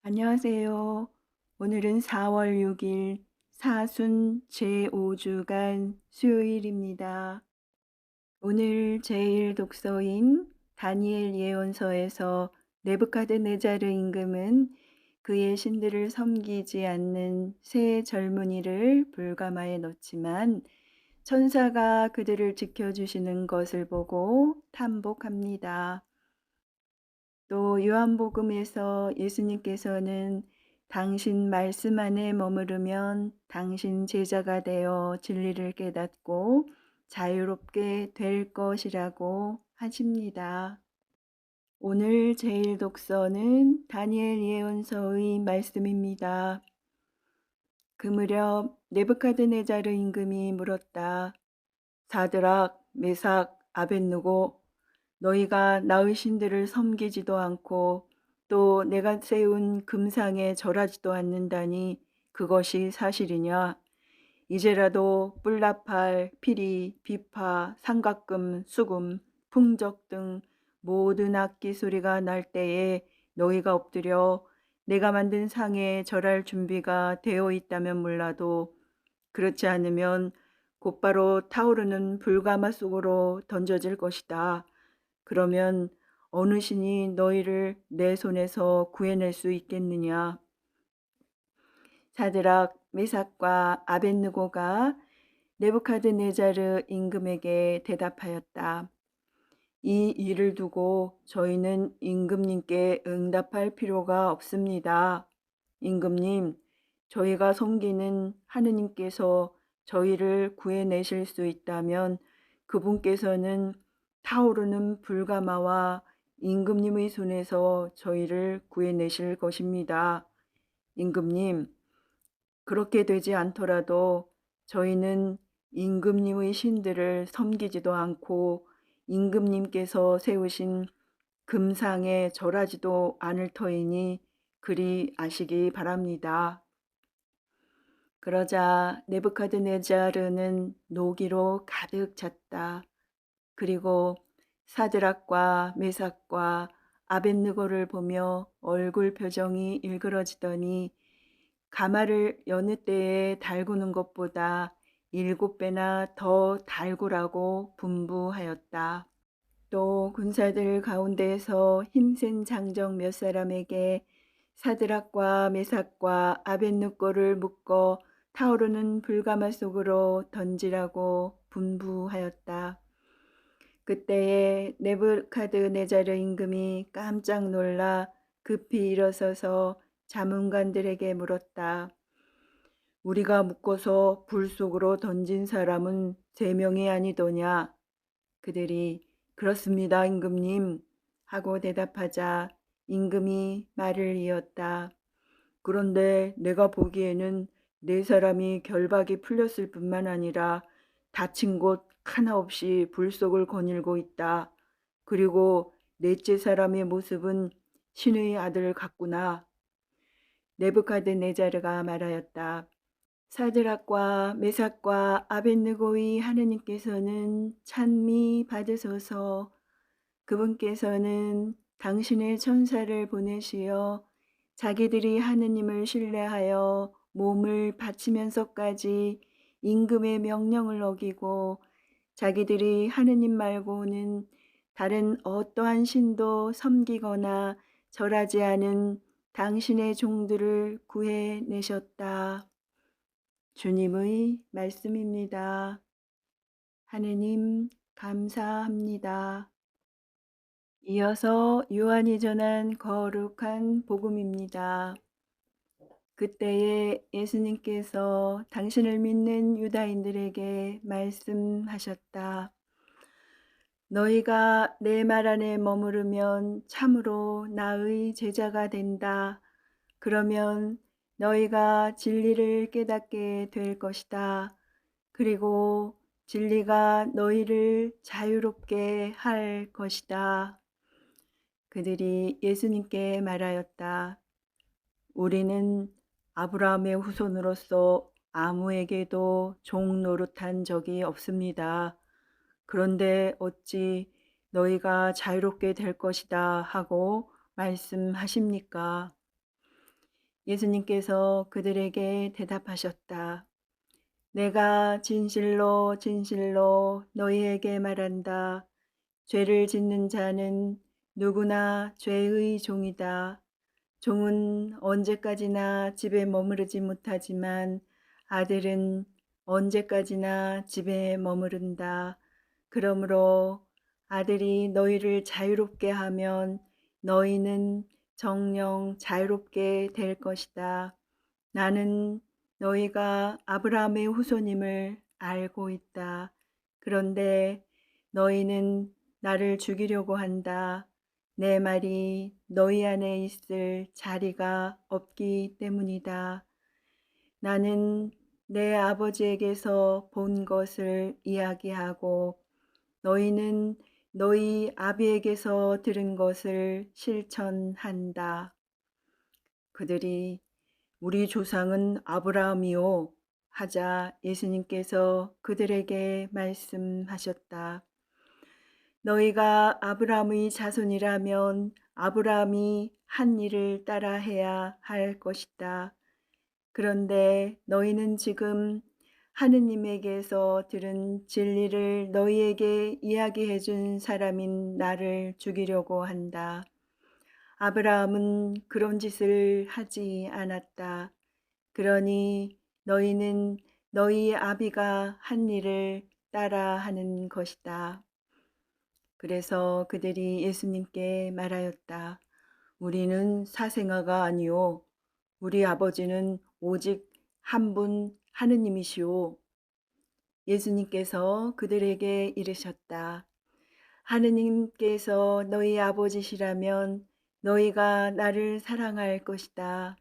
안녕하세요. 오늘은 4월 6일 사순 제5주간 수요일입니다. 오늘 제일 독서인 다니엘 예언서에서 네부카드네자르 임금은 그의 신들을 섬기지 않는 새 젊은이를 불가마에 넣지만 천사가 그들을 지켜주시는 것을 보고 탐복합니다. 또 요한복음에서 예수님께서는 당신 말씀 안에 머무르면 당신 제자가 되어 진리를 깨닫고 자유롭게 될 것이라고 하십니다. 오늘 제일 독서는 다니엘 예언서의 말씀입니다. 그 무렵 네부카드네자르 임금이 물었다. 사드락, 메삭, 아벳느고, 너희가 나의 신들을 섬기지도 않고 또 내가 세운 금상에 절하지도 않는다니 그것이 사실이냐? 이제라도 뿔나팔, 피리, 비파, 삼각금, 수금, 풍적 등 모든 악기 소리가 날 때에 너희가 엎드려 내가 만든 상에 절할 준비가 되어 있다면 몰라도 그렇지 않으면 곧바로 타오르는 불가마 속으로 던져질 것이다. 그러면 어느 신이 너희를 내 손에서 구해낼 수 있겠느냐? 사드락, 메삭과 아벳느고가 네부카드네자르 임금에게 대답하였다. 이 일을 두고 저희는 임금님께 응답할 필요가 없습니다. 임금님, 저희가 섬기는 하느님께서 저희를 구해내실 수 있다면 그분께서는 타오르는 불가마와 임금님의 손에서 저희를 구해내실 것입니다. 임금님, 그렇게 되지 않더라도 저희는 임금님의 신들을 섬기지도 않고 임금님께서 세우신 금상에 절하지도 않을 터이니 그리 아시기 바랍니다. 그러자 네부카드네자르는 노기로 가득 찼다. 그리고 사드락과 메삭과 아벳느고를 보며 얼굴 표정이 일그러지더니 가마를 여느 때에 달구는 것보다 7배나 더 달구라고 분부하였다. 또 군사들 가운데에서 힘센 장정 몇 사람에게 사드락과 메삭과 아벳느고를 묶어 타오르는 불가마 속으로 던지라고 분부하였다. 그때에 네부카드네자르 임금이 깜짝 놀라 급히 일어서서 자문관들에게 물었다. 우리가 묶어서 불 속으로 던진 사람은 3명이 아니더냐? 그들이 그렇습니다, 임금님 하고 대답하자 임금이 말을 이었다. 그런데 내가 보기에는 4사람이 결박이 풀렸을 뿐만 아니라 다친 곳 하나 없이 불 속을 거닐고 있다. 그리고 넷째 사람의 모습은 신의 아들 같구나. 네부카드네자르가 말하였다. 사드락과 메삭과 아벳느고의 하느님께서는 찬미 받으소서. 그분께서는 당신의 천사를 보내시어 자기들이 하느님을 신뢰하여 몸을 바치면서까지 임금의 명령을 어기고 자기들이 하느님 말고는 다른 어떠한 신도 섬기거나 절하지 않은 당신의 종들을 구해내셨다. 주님의 말씀입니다. 하느님 감사합니다. 이어서 요한이 전한 거룩한 복음입니다. 그때에 예수님께서 당신을 믿는 유다인들에게 말씀하셨다. 너희가 내 말 안에 머무르면 참으로 나의 제자가 된다. 그러면 너희가 진리를 깨닫게 될 것이다. 그리고 진리가 너희를 자유롭게 할 것이다. 그들이 예수님께 말하였다. 우리는 아브라함의 후손으로서 아무에게도 종 노릇한 적이 없습니다. 그런데 어찌 너희가 자유롭게 될 것이다 하고 말씀하십니까? 예수님께서 그들에게 대답하셨다. 내가 진실로 진실로 너희에게 말한다. 죄를 짓는 자는 누구나 죄의 종이다. 종은 언제까지나 집에 머무르지 못하지만 아들은 언제까지나 집에 머무른다. 그러므로 아들이 너희를 자유롭게 하면 너희는 정녕 자유롭게 될 것이다. 나는 너희가 아브라함의 후손임을 알고 있다. 그런데 너희는 나를 죽이려고 한다. 내 말이 너희 안에 있을 자리가 없기 때문이다. 나는 내 아버지에게서 본 것을 이야기하고 너희는 너희 아비에게서 들은 것을 실천한다. 그들이 우리 조상은 아브라함이요 하자 예수님께서 그들에게 말씀하셨다. 너희가 아브라함의 자손이라면 아브라함이 한 일을 따라 해야 할 것이다. 그런데 너희는 지금 하느님에게서 들은 진리를 너희에게 이야기해 준 사람인 나를 죽이려고 한다. 아브라함은 그런 짓을 하지 않았다. 그러니 너희는 너희 아비가 한 일을 따라 하는 것이다. 그래서 그들이 예수님께 말하였다. 우리는 사생아가 아니요 우리 아버지는 오직 한 분 하느님이시오. 예수님께서 그들에게 이르셨다. 하느님께서 너희 아버지시라면 너희가 나를 사랑할 것이다.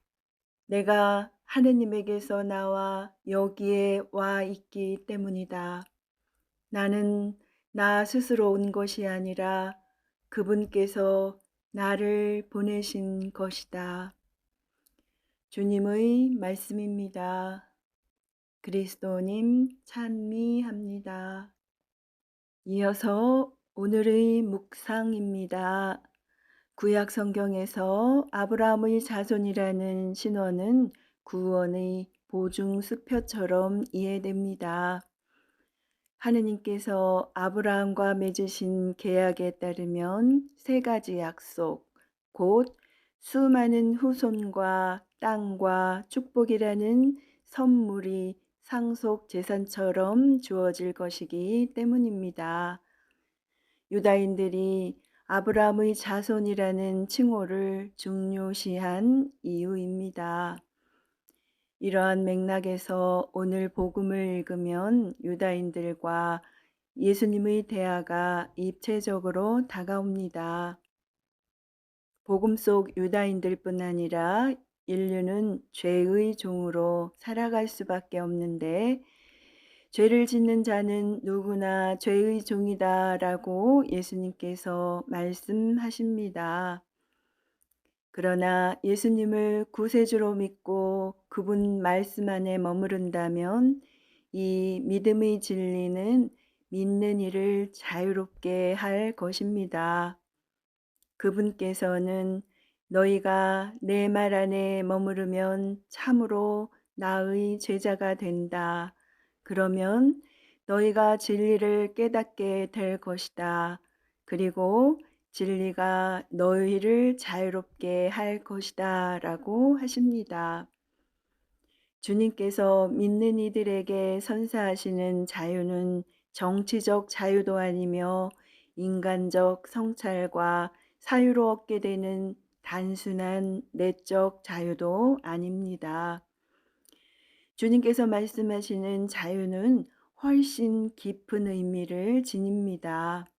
내가 하느님에게서 나와 여기에 와 있기 때문이다. 나는 나 스스로 온 것이 아니라 그분께서 나를 보내신 것이다. 주님의 말씀입니다. 그리스도님 찬미합니다. 이어서 오늘의 묵상입니다. 구약 성경에서 아브라함의 자손이라는 신원은 구원의 보증수표처럼 이해됩니다. 하느님께서 아브라함과 맺으신 계약에 따르면 세 가지 약속, 곧 수많은 후손과 땅과 축복이라는 선물이 상속 재산처럼 주어질 것이기 때문입니다. 유다인들이 아브라함의 자손이라는 칭호를 중요시한 이유입니다. 이러한 맥락에서 오늘 복음을 읽으면 유다인들과 예수님의 대화가 입체적으로 다가옵니다. 복음 속 유다인들뿐 아니라 인류는 죄의 종으로 살아갈 수밖에 없는데 죄를 짓는 자는 누구나 죄의 종이다라고 예수님께서 말씀하십니다. 그러나 예수님을 구세주로 믿고 그분 말씀 안에 머무른다면 이 믿음의 진리는 믿는 이를 자유롭게 할 것입니다. 그분께서는 너희가 내 말 안에 머무르면 참으로 나의 제자가 된다. 그러면 너희가 진리를 깨닫게 될 것이다. 그리고 진리가 너희를 자유롭게 할 것이다. 라고 하십니다. 주님께서 믿는 이들에게 선사하시는 자유는 정치적 자유도 아니며 인간적 성찰과 사유로 얻게 되는 단순한 내적 자유도 아닙니다. 주님께서 말씀하시는 자유는 훨씬 깊은 의미를 지닙니다.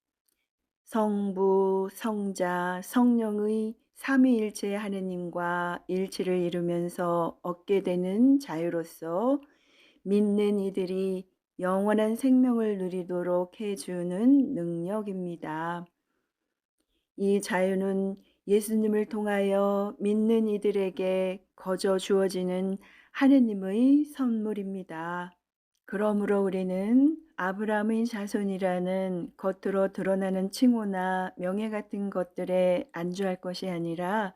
성부, 성자, 성령의 삼위일체 하느님과 일치를 이루면서 얻게 되는 자유로서 믿는 이들이 영원한 생명을 누리도록 해주는 능력입니다. 이 자유는 예수님을 통하여 믿는 이들에게 거저 주어지는 하느님의 선물입니다. 그러므로 우리는 아브라함의 자손이라는 겉으로 드러나는 칭호나 명예 같은 것들에 안주할 것이 아니라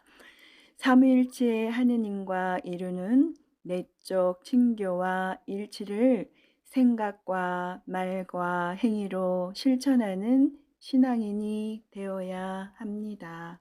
삼위일체의 하느님과 이루는 내적 친교와 일치를 생각과 말과 행위로 실천하는 신앙인이 되어야 합니다.